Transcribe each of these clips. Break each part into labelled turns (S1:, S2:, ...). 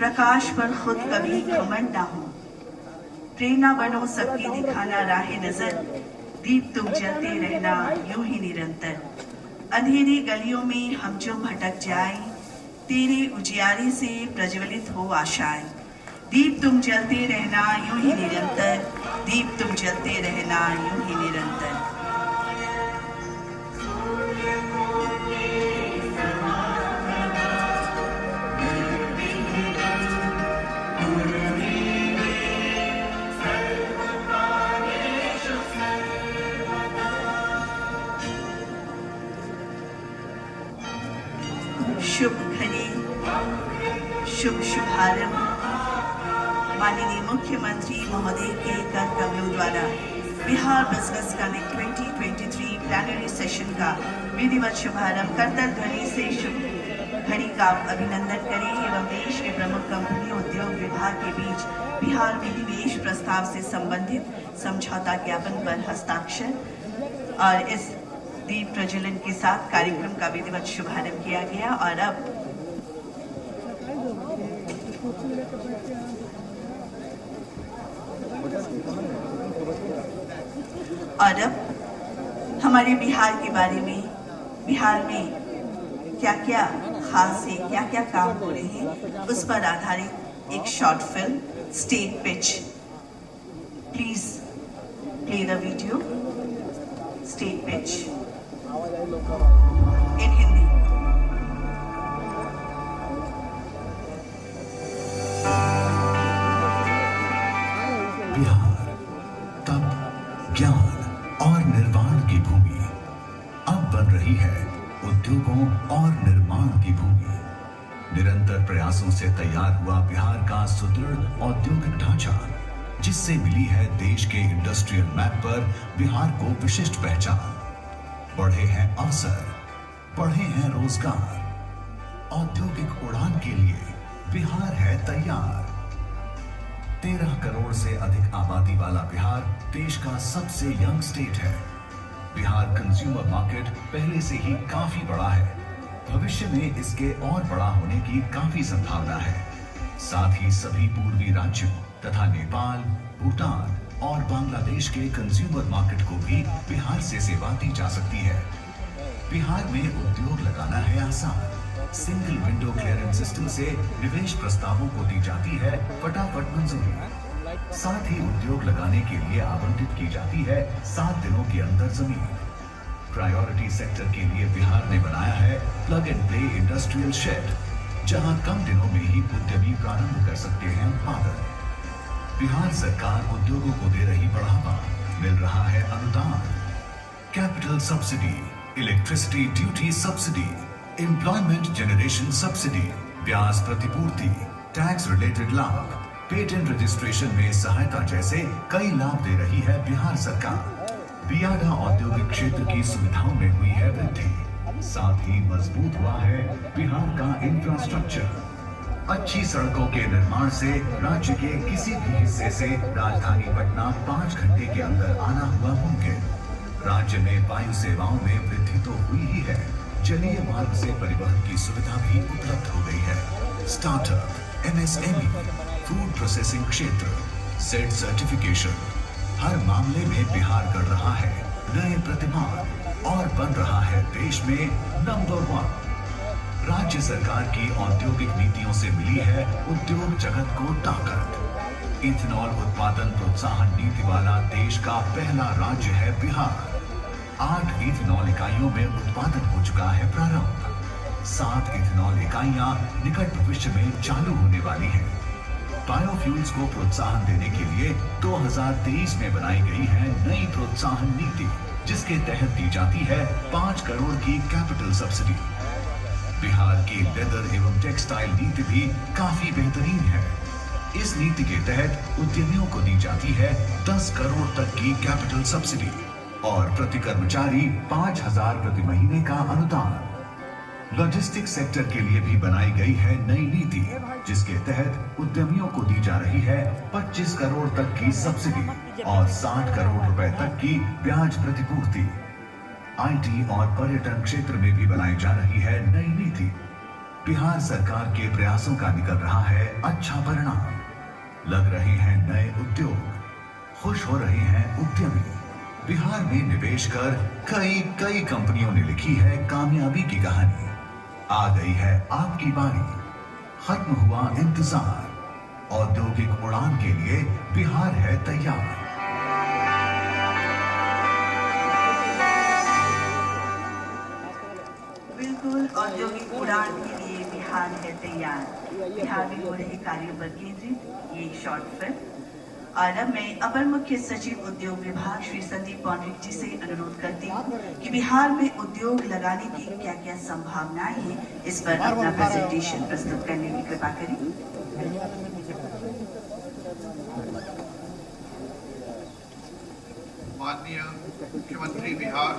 S1: प्रकाश पर खुद कभी घमंड ना हो, प्रेरणा बनो सबकी दिखाना राह नजर, दीप तुम जलते रहना यूं ही निरंतर। अंधेरी गलियों में हम जो भटक जाए, तेरे उजियारे से प्रज्वलित हो आशाएं। दीप तुम जलते रहना यूं ही निरंतर, दीप तुम जलते रहना यूं ही निरंतर। शुभ घड़ी, शुभ शुभारंभ। माननीय मुख्यमंत्री महोदय के कर कमलों द्वारा Bihar business connect 2023 plenary session का विधिवत शुभारंभ करतल ध्वनि से शुभ घड़ी का अभिनंदन करें एवं देश के प्रमुख कंपनी उद्योग विभाग के बीच बिहार में निवेश प्रस्ताव से संबंधित समझौता ज्ञापन पर हस्ताक्षर। और इस दीप प्रज्वलन के साथ कार्यक्रम का विधिवत शुभारंभ किया गया। और अब हमारे बिहार के बारे में, बिहार में क्या क्या खास है, क्या क्या काम हो रहे हैं, उस पर आधारित एक short film state pitch. Please play the video state pitch in Hindi।
S2: Bihar तप, ज्ञान और निर्माण की भूमि अब बन रही है उद्योगों और निर्माण की भूमि। निरंतर प्रयासों से तैयार हुआ बिहार का सुदृढ़ औद्योगिक ढांचा, जिससे मिली है देश के इंडस्ट्रियल मैप पर बिहार को विशिष्ट पहचान। बढ़े हैं अवसर, बढ़े हैं रोजगार। औद्योगिक उड़ान के लिए बिहार है तैयार। 13 करोड़ से अधिक आबादी वाला बिहार देश का सबसे यंग स्टेट है। बिहार कंज्यूमर मार्केट पहले से ही काफी बड़ा है। भविष्य में इसके और बड़ा होने की काफी संभावना है। साथ ही सभी पूर्वी राज्यों तथा नेपाल, भूटान और बांग्लादेश के कंज्यूमर मार्केट को भी बिहार से सेवा दी जा सकती है। बिहार में उद्योग लगाना है आसान। सिंगल विंडो क्लियरेंस सिस्टम से निवेश प्रस्तावों को दी जाती है फटाफट मंजूरी। साथ ही उद्योग लगाने के लिए आवंटित की जाती है 7 दिनों के अंदर जमीन। प्रायोरिटी सेक्टर के लिए बिहार ने बनाया है plug and play industrial shed, जहां कम दिनों में ही उद्यमी प्रारंभ कर सकते हैं उत्पादन। बिहार सरकार उद्योगों को दे रही बढ़ावा, मिल रहा है अनुदान, capital subsidy, electricity duty subsidy, employment generation subsidy, ब्याज प्रतिपूर्ति, टैक्स रिलेटेड लाभ, पेटेंट रजिस्ट्रेशन में सहायता जैसे कई लाभ दे रही है बिहार सरकार। बियाडा औद्योगिक क्षेत्र की सुविधाओं में हुई है वृद्धि। साथ ही मजबूत हुआ है बिहार का इंफ्रास्ट्रक्चर। अच्छी सड़कों के निर्माण से राज्य के किसी भी हिस्से से राजधानी पटना 5 घंटे के अंदर आना हुआ मुमकिन। राज्य में वायु सेवाओं में वृद्धि तो हुई ही है, जलीय मार्ग से परिवहन की सुविधा भी उपलब्ध हो गई है। स्टार्टअप, MSME, फूड प्रोसेसिंग क्षेत्र, सेट सर्टिफिकेशन, हर मामले में बिहार कर रहा है नए प्रतिमान और बन रहा है देश में नंबर 1। राज्य सरकार की औद्योगिक नीतियों से मिली है उद्योग जगत को ताकत। इथेनॉल उत्पादन प्रोत्साहन नीति वाला देश का पहला राज्य है बिहार। 8 इथेनॉल इकाइयों में उत्पादन हो चुका है प्रारंभ। 7 इथेनॉल इकाइयां निकट भविष्य में चालू होने वाली हैं। बायोफ्यूल्स को प्रोत्साहन देने के लिए 2023 में बनाई गई है नई प्रोत्साहन नीति, जिसके तहत दी जाती है 5 करोड़ की कैपिटल सब्सिडी। बिहार की लेदर एवं टेक्सटाइल नीति भी काफी बेहतरीन है। इस नीति के तहत उद्यमियों को दी जाती है 10 करोड़ तक की कैपिटल सब्सिडी और प्रति कर्मचारी 5,000 प्रति महीने का अनुदान। लॉजिस्टिक सेक्टर के लिए भी बनाई गई है नई नीति, जिसके तहत उद्यमियों को दी जा रही है 25 करोड़ तक की सब्सिडी और 60 करोड़ रुपए तक की ब्याज प्रतिपूर्ति। IT और पर्यटन क्षेत्र में भी बनाई जा रही है नई नीति। बिहार सरकार के प्रयासों का निकल रहा है अच्छा परिणाम। लग रहे हैं नए उद्योग, खुश हो रहे हैं उद्यमी। बिहार में निवेश कर कई कंपनियों ने लिखी है कामयाबी की कहानी। आ गई है आपकी बारी, खत्म हुआ इंतजार। औद्योगिक उड़ान के लिए बिहार है तैयार।
S1: बिल्कुल, औद्योगिक उड़ान के लिए बिहार है तैयार। बिहार में हो रहे कार्यों पर केंद्रित ये शॉर्ट फिल्म। और अब मैं अपर मुख्य सचिव उद्योग विभाग श्री संदीप पौंडरिक जी से अनुरोध करती हूँ कि बिहार में उद्योग लगाने की क्या क्या संभावनाएं हैं, इस पर अपना प्रेजेंटेशन प्रस्तुत करने की कृपा करें।
S3: माननीय मुख्यमंत्री बिहार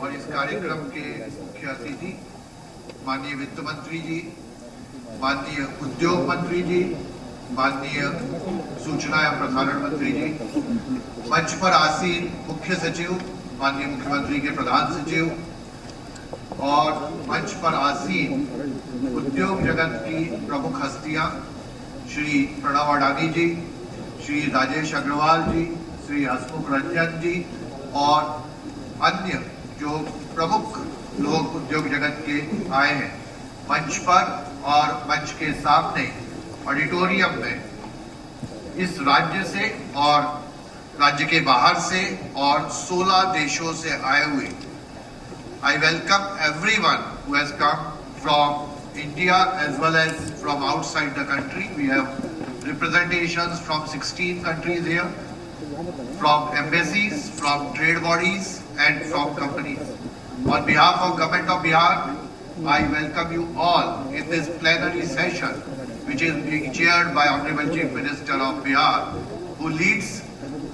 S3: और इस कार्यक्रम के मुख्य अतिथि माननीय वित्त मंत्री जी, माननीय उद्योग मंत्री जी, माननीय सूचना एवं प्रसारण मंत्री जी, मंच पर आसीन मुख्य सचिव माननीय मुख्यमंत्री के प्रधान सचिव और मंच पर आसीन उद्योग जगत की प्रमुख हस्तियां श्री प्रणव अडानी जी, श्री राजेश अग्रवाल जी, श्री हसमुख रंजन जी और अन्य जो प्रमुख लोग उद्योग जगत के आए हैं मंच पर और मंच के सामने ऑडिटोरियम में, इस राज्य से और राज्य के बाहर से और 16 देशों से आए हुए, I welcome everyone who has come from India as well as from outside the country. We have representations from 16 countries here, from embassies, from trade bodies and from companies. On behalf of Government of Bihar, I welcome you all in this plenary session, which is being chaired by Honorable Chief Minister of Bihar, who leads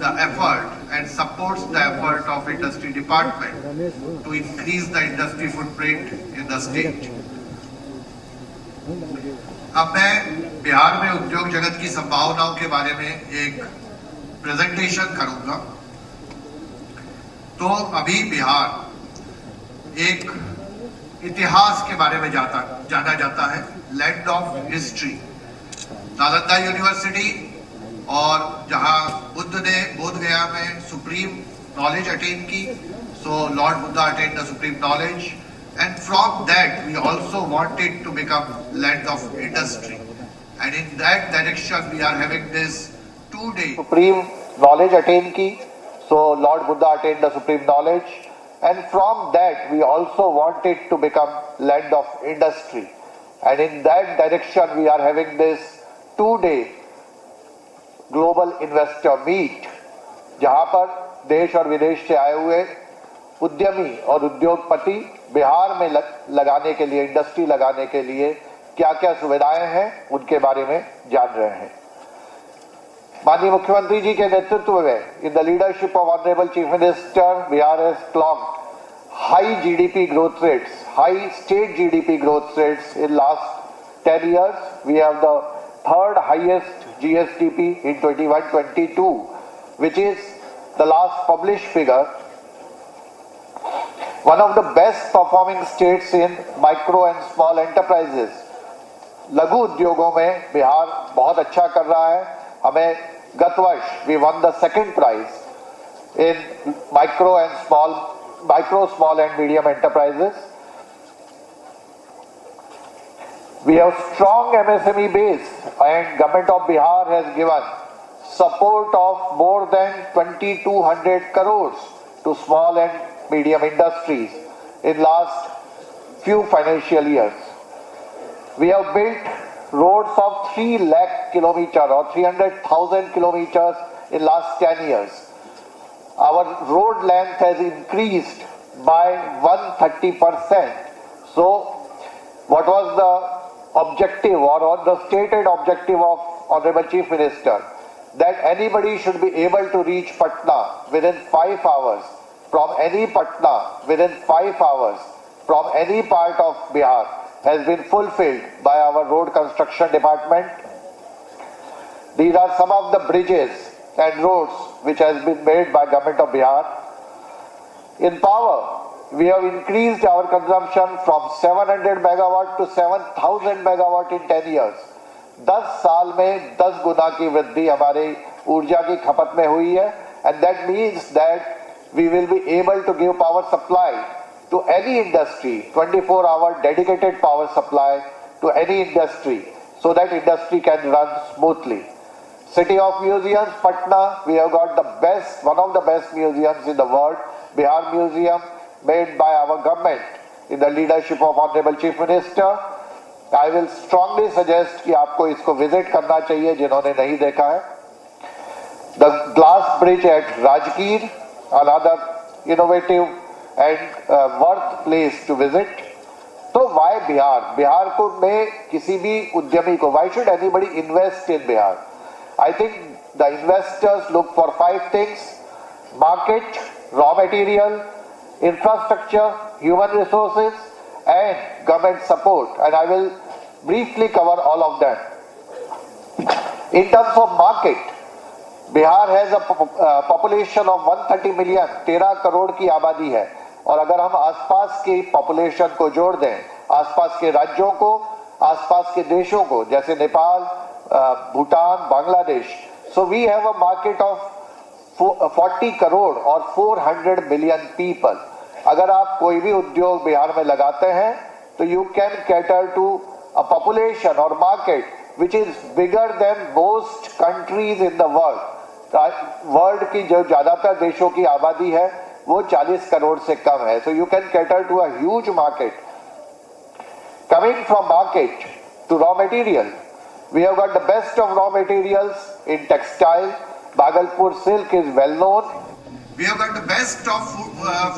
S3: the effort and supports the effort of Industry Department to increase the industry footprint in the state. अब मैं बिहार में उद्योग जगत की संभावनाओं के बारे में एक प्रेजेंटेशन करूंगा। तो अभी बिहार एक इतिहास के बारे में जाना जाता है, land of history. Nalanda university और जहां बुद्ध ने बोध गया में सुप्रीम नॉलेज अटेन की, so lord Buddha attain the supreme knowledge, and from that we also wanted to become land of industry, and in that direction we are having this 2 day supreme knowledge attain की, so lord Buddha attain the supreme knowledge, and from that we also wanted to become land of industry, and in that direction we are having this 2-day global investor meet, जहां पर देश और विदेश से आए हुए उद्यमी और उद्योगपति बिहार में लगाने के लिए, इंडस्ट्री लगाने के लिए क्या क्या सुविधाएं हैं उनके बारे में जान रहे हैं। माननीय मुख्यमंत्री जी के नेतृत्व में, in the leadership of honourable chief minister, Bihar has clogged high GDP growth rates, high state GDP growth rates in last 10 years. We have the third highest GSDP in 21-22, which is the last published figure. One of the best performing states in micro and small enterprises. लघु उद्योगों में बिहार बहुत अच्छा कर रहा है। हमें गत वर्ष we won the second prize in micro, small and medium enterprises. We have strong MSME base, and Government of Bihar has given support of more than 2200 crores to small and medium industries in last few financial years. We have built roads of 3 lakh kilometers or 300,000 kilometers in last 10 years. Our road length has increased by 130%. So, what was the objective or the stated objective of Honorable Chief Minister? That anybody should be able to reach Patna within 5 hours, from any Patna within 5 hours, from any part of Bihar, has been fulfilled by our road construction department. These are some of the bridges and roads which has been made by Government of Bihar. In power,
S4: we have increased our consumption from 700 megawatt to 7,000 megawatt in 10 years. 10 साल में 10 गुना की वृद्धि हमारी ऊर्जा की खपत में हुई है, and that means that we will be able to give power supply to any industry, 24-hour dedicated power supply to any industry, so that industry can run smoothly. City of Museums, Patna, we have got the best, one of the best museums in the world, Bihar Museum, made by our government in the leadership of Honorable Chief Minister. I will strongly suggest कि आपको इसको visit करना चाहिए जिन्होंने नहीं देखा है. The glass bridge at Rajgir, another innovative and worth place to visit. तो why बिहार? बिहार को में किसी भी उद्यमी को, why should anybody invest in Bihar? I think the investors look for 5 things: market, raw material, infrastructure, human resources, and government support. And I will briefly cover all of them. In terms of market, Bihar has a population of 130 million, 13 crore की आबादी है. और अगर हम आसपास की population को जोड़ दें, आसपास के राज्यों को, आसपास के देशों को, जैसे Nepal, Bhutan, Bangladesh, so we have a market of 40 crore और 400 million people. अगर आप कोई भी उद्योग बिहार में लगाते हैं तो you can cater to a population or market which is bigger than most countries in the world. World की जो ज्यादातर देशों की आबादी है वो 40 करोड़ से कम है. So you can cater to a huge market. Coming from market to raw material, we have got the best of raw materials in textile. Bhagalpur silk is well known.
S3: We have got the best of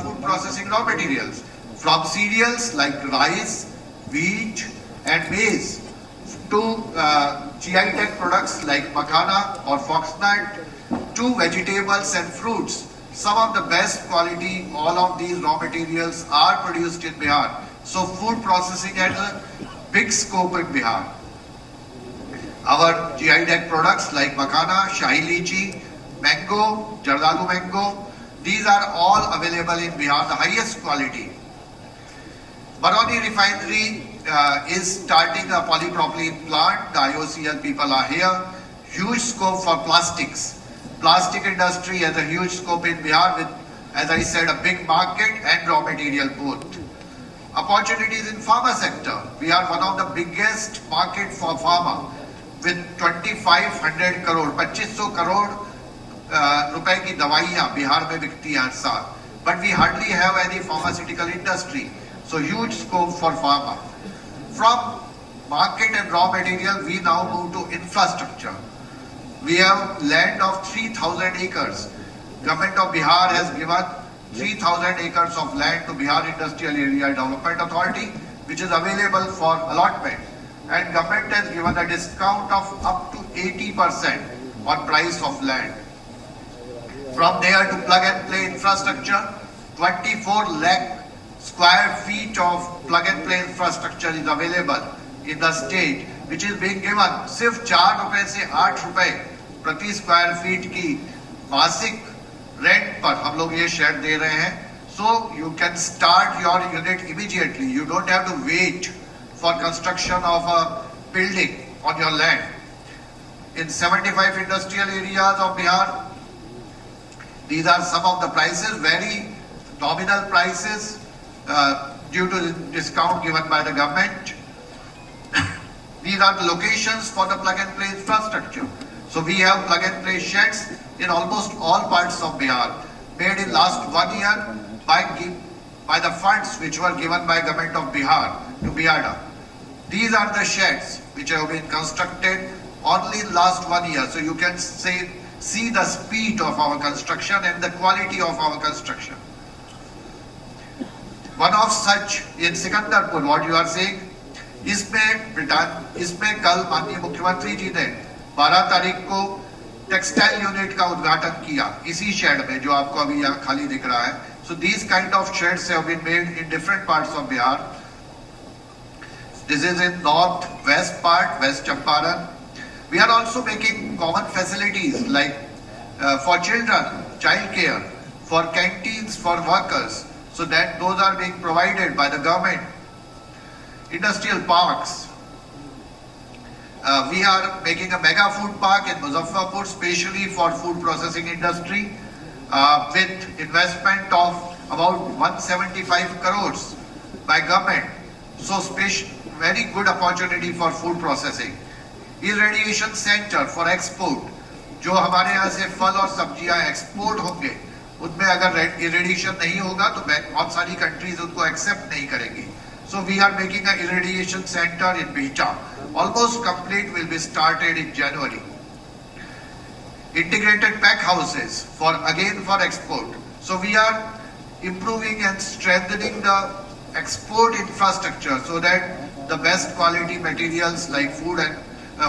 S3: food processing raw materials, from cereals like rice, wheat and maize to GI tech products like makhana or foxnut, to vegetables and fruits. Some of the best quality, all of these raw materials are produced in Bihar. So food processing has a big scope in Bihar. Our GI tech products like makhana, shahi lychee, mango, jardalu mango, these are all available in Bihar, the highest quality. Barauni refinery is starting a polypropylene plant. The IOCL people are here. Huge scope for plastics. Plastic industry has a huge scope in Bihar with, as I said, a big market and raw material both. Opportunities in pharma sector. We are one of the biggest market for pharma with 2500 crore, 2500 crore रुपए की दवाइयां बिहार में बिकती हैं हर साल. But we hardly have any pharmaceutical industry. So huge scope for pharma. From market and raw material, we now move to infrastructure. We have land of 3,000 acres. Government of Bihar has given 3,000 acres of land to Bihar Industrial Area Development Authority, which is available for allotment. And government has given a discount of up to 80% on price of land. From there to plug and play infrastructure, 24 lakh square feet of plug and play infrastructure is available in the state, which is being given सिर्फ 4 रुपए से 8 रुपए प्रति square feet की मासिक rent पर हम लोग ये शेड दे रहे हैं. So you can start your unit immediately. You don't have to wait for construction of a building on your land. In 75 industrial areas of Bihar, these are some of the prices, very nominal prices due to the discount given by the government. These are the locations for the plug and play infrastructure. So we have plug and play sheds in almost all parts of Bihar, made in last 1 year by the funds which were given by government of Bihar to BIADA. These are the sheds which have been constructed only in last 1 year. So you can see the speed of our construction and the quality of our construction. One of such in Sikandarpur, what you are saying, इसमें कल माननीय मुख्यमंत्री जी ने 12 तारीख को textile unit का उद्घाटन किया इसी शेड में जो आपको अभी यहाँ खाली दिख रहा है. So these kind of sheds have been made in different parts of Bihar. This is in north-west part, West Champaran. We are also making common facilities like for children, child care, for canteens for workers. So that those are being provided by the government. Industrial parks. We are making a mega food park in Muzaffarpur, specially for food processing industry, with investment of about 175 crores by government. So very good opportunity for food processing. Irradiation center for export. जो हमारे यहाँ से फल और सब्जियां export होंगे, उनमें अगर इरेडिएशन नहीं होगा तो बहुत सारी कंट्रीज उनको एक्सेप्ट नहीं करेंगी. So we are making an irradiation center in Bihta. Almost complete, will be started in January. Integrated pack houses for export. So we are improving and strengthening the export infrastructure so that the best quality materials like food and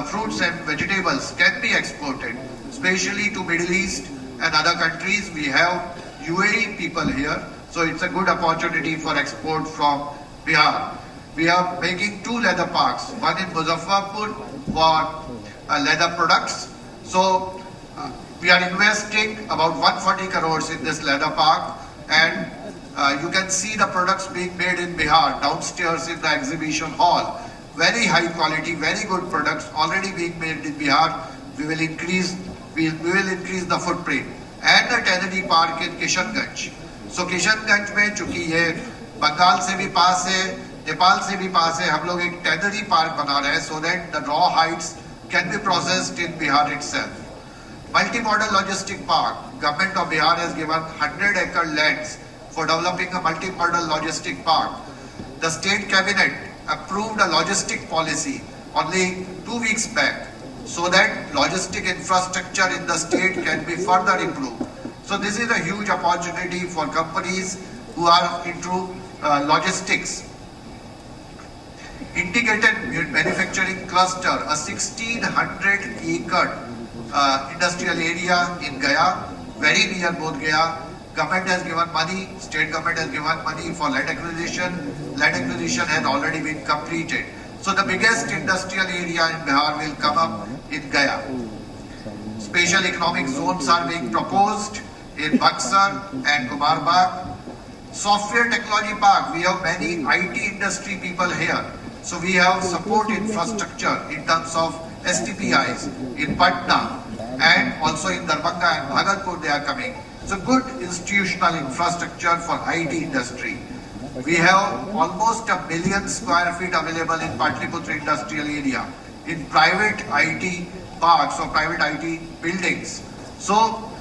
S3: fruits and vegetables can be exported, especially to Middle East and other countries. We have UAE people here, so it's a good opportunity for export from Bihar. We are making 2 leather parks, one in Muzaffarpur for leather products. So we are investing about 140 crores in this leather park, and you can see the products being made in Bihar downstairs in the exhibition hall. Very high quality, very good products already being made in Bihar. We will increase the footprint. And the tannery park in Kishanganj. So Kishanganj में चूंकि ये बंगाल से भी पास है, नेपाल से भी पास है, हम लोग एक tannery park बना रहे हैं so that the raw hides can be processed in Bihar itself. Multimodal logistic park. Government of Bihar has given 100-acre lands for developing a multimodal logistic park. The state cabinet approved a logistic policy only 2 weeks back, so that logistic infrastructure in the state can be further improved. So this is a huge opportunity for companies who are into logistics. Integrated manufacturing cluster, a 1600-acre industrial area in Gaya, very near Bodh Gaya. Government has given money, state government has given money for land acquisition. Land acquisition has already been completed. So the biggest industrial area in Bihar will come up in Gaya. Special economic zones are being proposed in Buxar and Kumarbagh. Software technology park, we have many IT industry people here. So we have support infrastructure in terms of STPIs in Patna and also in Darbhanga and Bhagalpur they are coming. So good institutional infrastructure for IT industry. We have almost 1 million square feet available in Patliputra industrial area in private IT parks or private IT buildings. So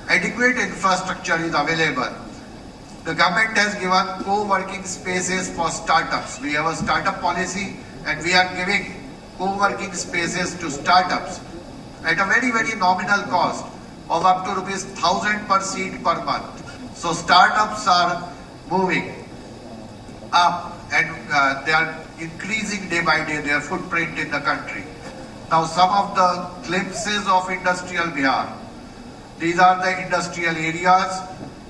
S3: adequate infrastructure is available. The government has given co-working spaces for startups. We have a startup policy and we are giving co-working spaces to startups at a very, very nominal cost of up to ₹1,000 per seat per month. So startups are moving up and they are increasing day by day their footprint in the country. Now some of the glimpses of industrial Bihar. These are the industrial areas.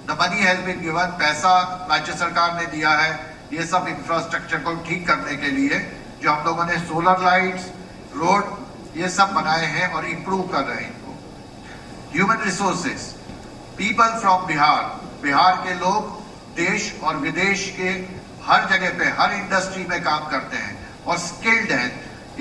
S3: The money has been given, पैसा राज्य सरकार ने दिया है ये सब infrastructure को ठीक करने के लिए, जो हम लोगों ने सोलर लाइट्स, रोड ये सब बनाए हैं और इम्प्रूव कर रहे हैं इनको. Human resources, people from Bihar, Bihar के लोग देश और विदेश के हर जगह पे हर इंडस्ट्री में काम करते हैं और स्किल्ड हैं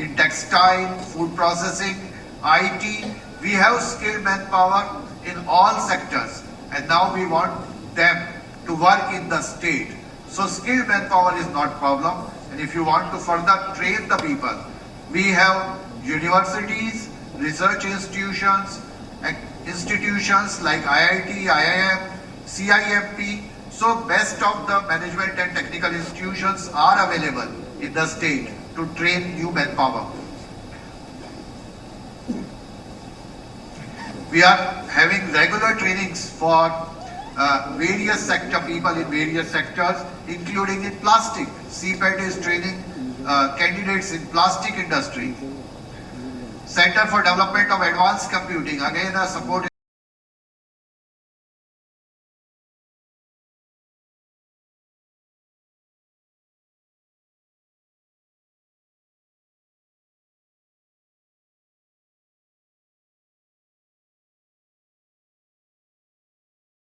S3: in textile, food processing, IT. We have skilled manpower in all sectors and now we want them to work in the state. So skilled manpower is not problem, and if you want to further train the people, we have universities, research institutions like IIT, IIM, CIMP. So best of the management and technical institutions are available in the state to train new manpower. We are having regular trainings for various sector people in various sectors, including in plastic. CPET is training candidates in plastic industry. Center for Development of Advanced Computing, again a support